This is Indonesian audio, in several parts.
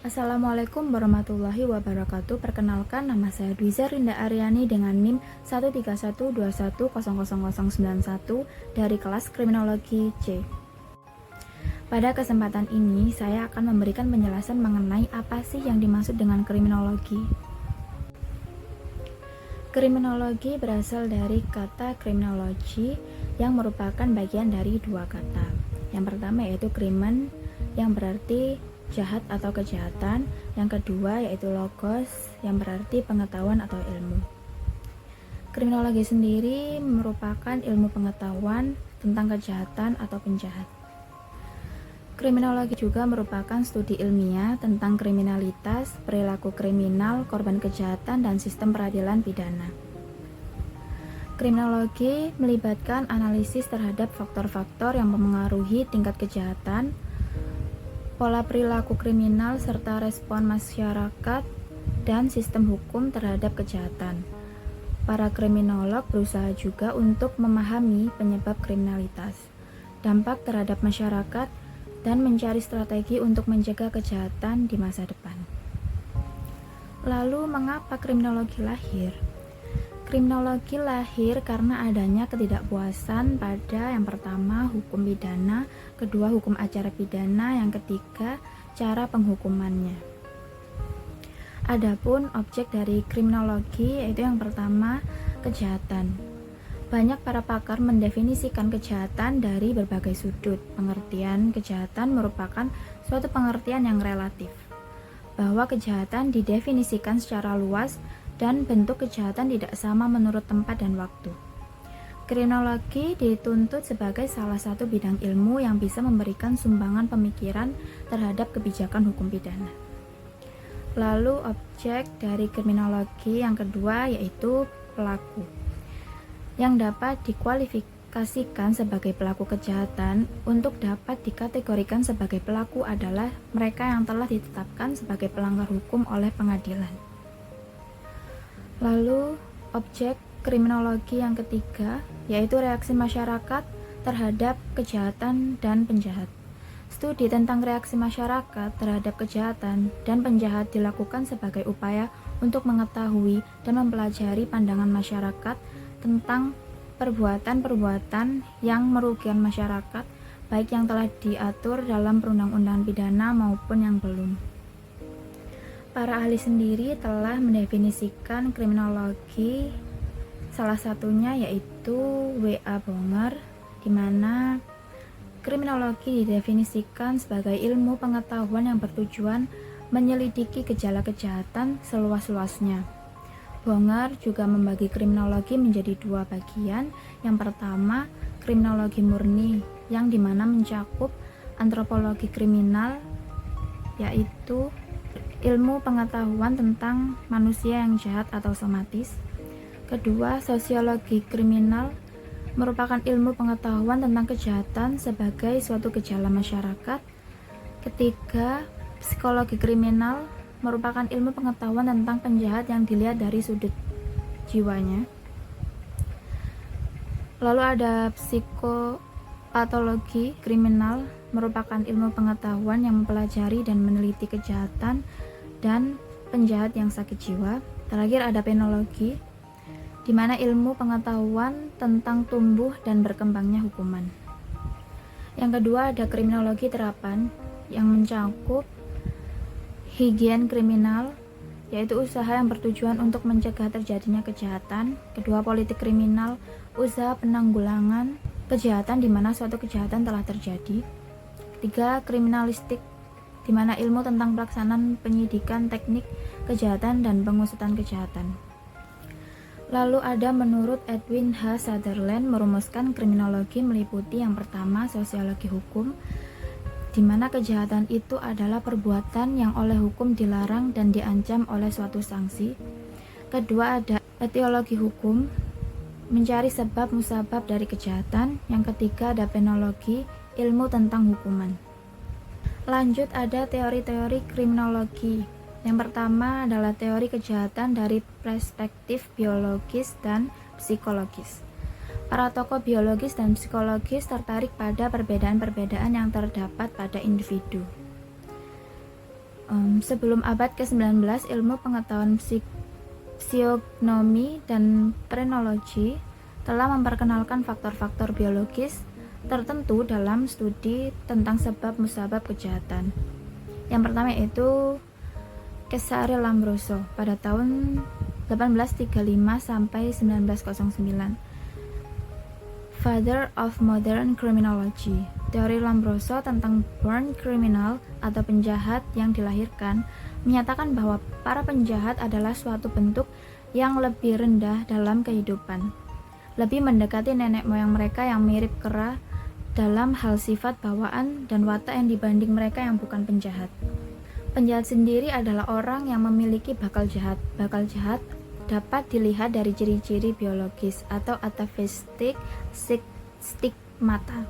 Assalamualaikum warahmatullahi wabarakatuh. Perkenalkan, nama saya Dwiza Rinda Aryani dengan NIM 13121000091 dari kelas Kriminologi C. Pada kesempatan ini, saya akan memberikan penjelasan mengenai apa sih yang dimaksud dengan kriminologi. Kriminologi berasal dari kata kriminologi yang merupakan bagian dari dua kata. Yang pertama yaitu krimen, yang berarti jahat atau kejahatan. Yang kedua yaitu logos, yang berarti pengetahuan atau ilmu. Kriminologi sendiri merupakan ilmu pengetahuan tentang kejahatan atau penjahat. Kriminologi juga merupakan studi ilmiah tentang kriminalitas, perilaku kriminal, korban kejahatan, dan sistem peradilan pidana. Kriminologi melibatkan analisis terhadap faktor-faktor yang memengaruhi tingkat kejahatan, pola perilaku kriminal, serta respon masyarakat dan sistem hukum terhadap kejahatan. Para kriminolog berusaha juga untuk memahami penyebab kriminalitas, dampak terhadap masyarakat, dan mencari strategi untuk mencegah kejahatan di masa depan. Lalu, mengapa kriminologi lahir? Kriminologi lahir karena adanya ketidakpuasan pada yang pertama hukum pidana, kedua hukum acara pidana, yang ketiga cara penghukumannya. Adapun objek dari kriminologi yaitu yang pertama kejahatan. Banyak para pakar mendefinisikan kejahatan dari berbagai sudut. Pengertian kejahatan merupakan suatu pengertian yang relatif, bahwa kejahatan didefinisikan secara luas dan bentuk kejahatan tidak sama menurut tempat dan waktu. Kriminologi dituntut sebagai salah satu bidang ilmu yang bisa memberikan sumbangan pemikiran terhadap kebijakan hukum pidana. Lalu objek dari kriminologi yang kedua yaitu pelaku, yang dapat dikualifikasikan sebagai pelaku kejahatan. Untuk dapat dikategorikan sebagai pelaku adalah mereka yang telah ditetapkan sebagai pelanggar hukum oleh pengadilan. Lalu objek kriminologi yang ketiga yaitu reaksi masyarakat terhadap kejahatan dan penjahat. Studi tentang reaksi masyarakat terhadap kejahatan dan penjahat dilakukan sebagai upaya untuk mengetahui dan mempelajari pandangan masyarakat tentang perbuatan-perbuatan yang merugikan masyarakat, baik yang telah diatur dalam perundang-undangan pidana maupun yang belum. Para ahli sendiri telah mendefinisikan kriminologi, salah satunya yaitu W.A. Bonger, di mana kriminologi didefinisikan sebagai ilmu pengetahuan yang bertujuan menyelidiki gejala kejahatan seluas-luasnya. Bonger juga membagi kriminologi menjadi dua bagian. Yang pertama, kriminologi murni, yang dimana mencakup antropologi kriminal, yaitu ilmu pengetahuan tentang manusia yang jahat atau somatis. Kedua, sosiologi kriminal merupakan ilmu pengetahuan tentang kejahatan sebagai suatu gejala masyarakat. Ketiga, psikologi kriminal merupakan ilmu pengetahuan tentang penjahat yang dilihat dari sudut jiwanya. Lalu ada psikopatologi kriminal, merupakan ilmu pengetahuan yang mempelajari dan meneliti kejahatan dan penjahat yang sakit jiwa. Terakhir ada penologi, di mana ilmu pengetahuan tentang tumbuh dan berkembangnya hukuman. Yang kedua ada kriminologi terapan, yang mencakup higien kriminal, yaitu usaha yang bertujuan untuk mencegah terjadinya kejahatan. Kedua, politik kriminal, usaha penanggulangan kejahatan di mana suatu kejahatan telah terjadi. Ketiga, kriminalistik, di mana ilmu tentang pelaksanaan penyidikan teknik kejahatan dan pengusutan kejahatan. Lalu ada menurut Edwin H. Sutherland merumuskan kriminologi meliputi yang pertama sosiologi hukum, di mana kejahatan itu adalah perbuatan yang oleh hukum dilarang dan diancam oleh suatu sanksi. Kedua ada etiologi hukum, mencari sebab musabab dari kejahatan. Yang ketiga ada penologi, ilmu tentang hukuman. Lanjut ada teori-teori kriminologi. Yang pertama adalah teori kejahatan dari perspektif biologis dan psikologis. Para tokoh biologis dan psikologis tertarik pada perbedaan-perbedaan yang terdapat pada individu. Sebelum abad ke-19, ilmu pengetahuan fisiognomi dan frenologi telah memperkenalkan faktor-faktor biologis tertentu dalam studi tentang sebab musabab kejahatan. Yang pertama yaitu Cesare Lombroso pada tahun 1835 sampai 1909. Father of Modern Criminology. Teori Lombroso tentang born criminal atau penjahat yang dilahirkan menyatakan bahwa para penjahat adalah suatu bentuk yang lebih rendah dalam kehidupan, lebih mendekati nenek moyang mereka yang mirip kera dalam hal sifat bawaan dan watak yang dibanding mereka yang bukan penjahat. Penjahat sendiri adalah orang yang memiliki bakal jahat. Bakal jahat dapat dilihat dari ciri-ciri biologis atau atavistik stigmata,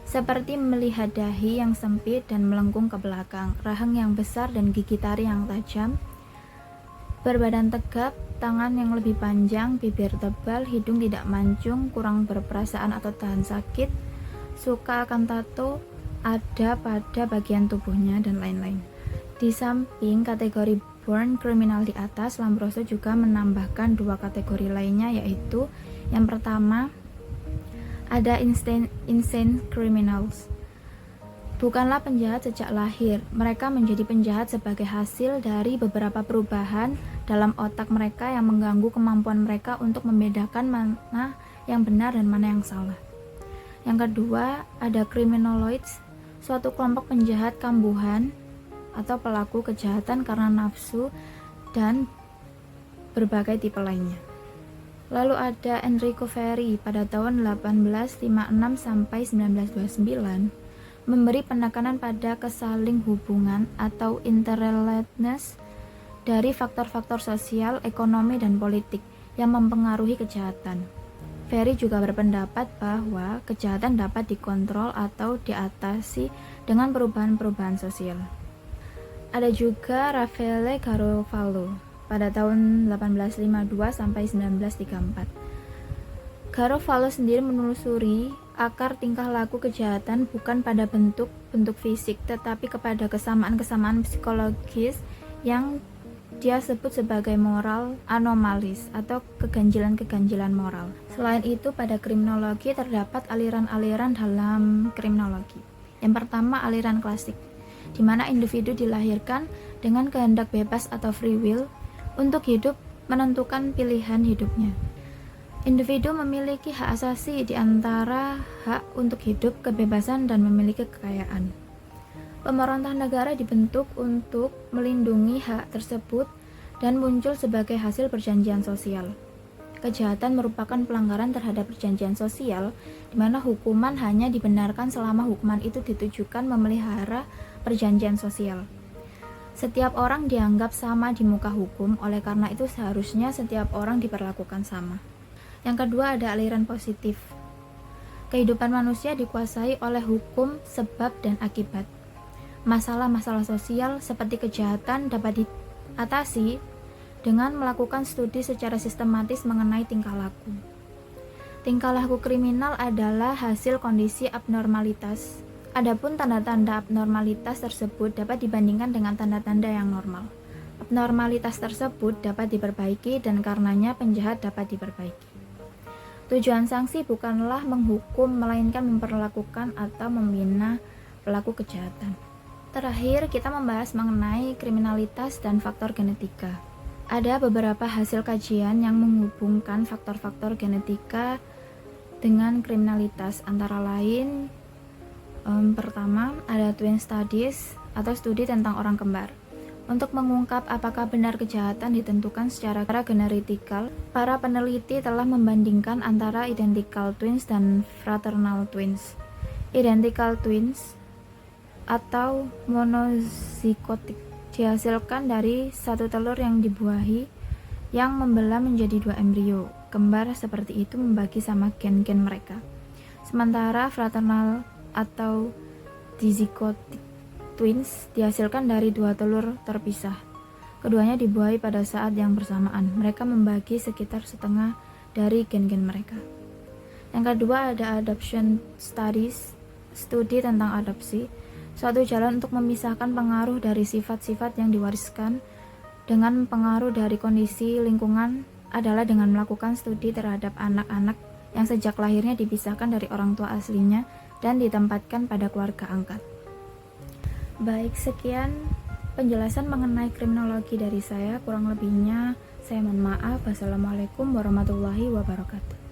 seperti melihat dahi yang sempit dan melengkung ke belakang, rahang yang besar dan gigi taring yang tajam, berbadan tegap, tangan yang lebih panjang, bibir tebal, hidung tidak mancung, kurang berperasaan atau tahan sakit, suka akan tato ada pada bagian tubuhnya, dan lain-lain. Di samping kategori born criminal di atas, Lombroso juga menambahkan dua kategori lainnya, yaitu yang pertama ada insane criminals. Bukanlah penjahat sejak lahir, mereka menjadi penjahat sebagai hasil dari beberapa perubahan dalam otak mereka yang mengganggu kemampuan mereka untuk membedakan mana yang benar dan mana yang salah. Yang kedua, ada criminaloids, suatu kelompok penjahat kambuhan atau pelaku kejahatan karena nafsu dan berbagai tipe lainnya. Lalu ada Enrico Ferri pada tahun 1856 sampai 1929 memberi penekanan pada kesaling hubungan atau interrelatedness dari faktor-faktor sosial, ekonomi, dan politik yang mempengaruhi kejahatan. Ferri juga berpendapat bahwa kejahatan dapat dikontrol atau diatasi dengan perubahan-perubahan sosial. Ada juga Raffaele Garofalo pada tahun 1852 sampai 1934. Garofalo sendiri menelusuri akar tingkah laku kejahatan bukan pada bentuk fisik, tetapi kepada kesamaan-kesamaan psikologis yang dia sebut sebagai moral anomalies atau keganjilan-keganjilan moral. Selain itu, pada kriminologi terdapat aliran-aliran dalam kriminologi. Yang pertama, aliran klasik, di mana individu dilahirkan dengan kehendak bebas atau free will untuk hidup menentukan pilihan hidupnya. Individu memiliki hak asasi di antara hak untuk hidup, kebebasan, dan memiliki kekayaan. Pemerintah negara dibentuk untuk melindungi hak tersebut dan muncul sebagai hasil perjanjian sosial. Kejahatan merupakan pelanggaran terhadap perjanjian sosial, di mana hukuman hanya dibenarkan selama hukuman itu ditujukan memelihara perjanjian sosial. Setiap orang dianggap sama di muka hukum, oleh karena itu seharusnya setiap orang diperlakukan sama. Yang kedua ada aliran positif. Kehidupan manusia dikuasai oleh hukum sebab dan akibat. Masalah-masalah sosial seperti kejahatan dapat diatasi dengan melakukan studi secara sistematis mengenai tingkah laku. Tingkah laku kriminal adalah hasil kondisi abnormalitas. Adapun tanda-tanda abnormalitas tersebut dapat dibandingkan dengan tanda-tanda yang normal. Abnormalitas tersebut dapat diperbaiki dan karenanya penjahat dapat diperbaiki. Tujuan sanksi bukanlah menghukum, melainkan memperlakukan atau membina pelaku kejahatan. Terakhir, kita membahas mengenai kriminalitas dan faktor genetika. Ada beberapa hasil kajian yang menghubungkan faktor-faktor genetika dengan kriminalitas, antara lain pertama, ada twin studies atau studi tentang orang kembar. Untuk mengungkap apakah benar kejahatan ditentukan secara genetikal, para peneliti telah membandingkan antara identical twins dan fraternal twins. Identical twins atau monozigotik dihasilkan dari satu telur yang dibuahi yang membelah menjadi dua embrio. Kembar seperti itu membagi sama gen-gen mereka. Sementara fraternal atau dizygotic twins dihasilkan dari dua telur terpisah. Keduanya dibuahi pada saat yang bersamaan. Mereka membagi sekitar setengah dari gen-gen mereka. Yang kedua ada adoption studies, studi tentang adopsi. Suatu jalan untuk memisahkan pengaruh dari sifat-sifat yang diwariskan dengan pengaruh dari kondisi lingkungan adalah dengan melakukan studi terhadap anak-anak yang sejak lahirnya dipisahkan dari orang tua aslinya dan ditempatkan pada keluarga angkat. Baik, sekian penjelasan mengenai kriminologi dari saya. Kurang lebihnya saya mohon maaf. Wassalamualaikum warahmatullahi wabarakatuh.